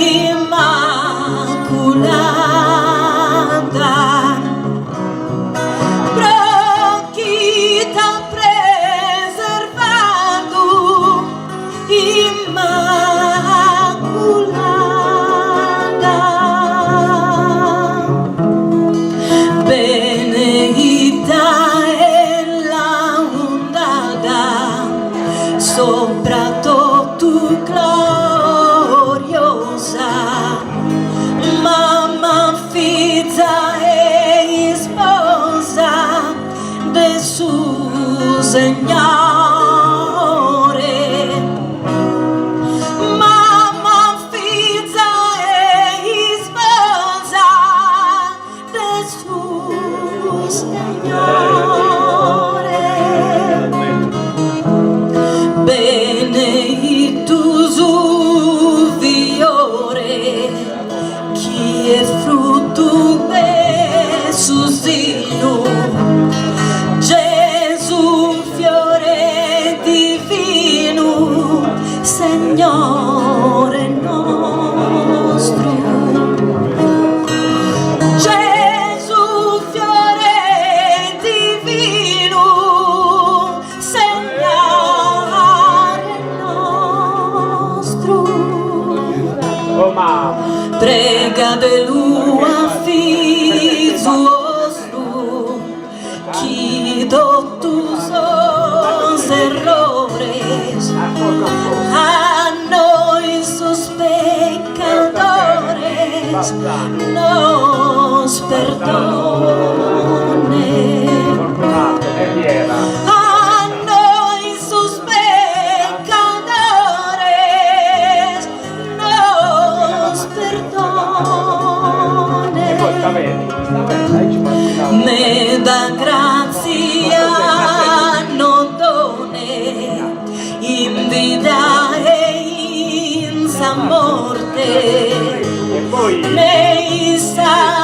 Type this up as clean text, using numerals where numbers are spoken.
Immaculada, pro chi t'ha preservato, Immaculada, benedita è la ondata sopra tu gloriosa, mamma, figlia e sposa del suo Signore. Mamma, figlia e sposa del suo Signore. Benedictus fiore, chi è frutto del suo seno, Gesù fiore divino, Signore nostro. Gesù fiore divino, Signore nostro. Prega de lua figlio vostro, chi tus errores a noi sus pecadores nos perdone. A noi sus pecadores nos perdone. Ne da grazia non done, in vita e in sa morte, ne sa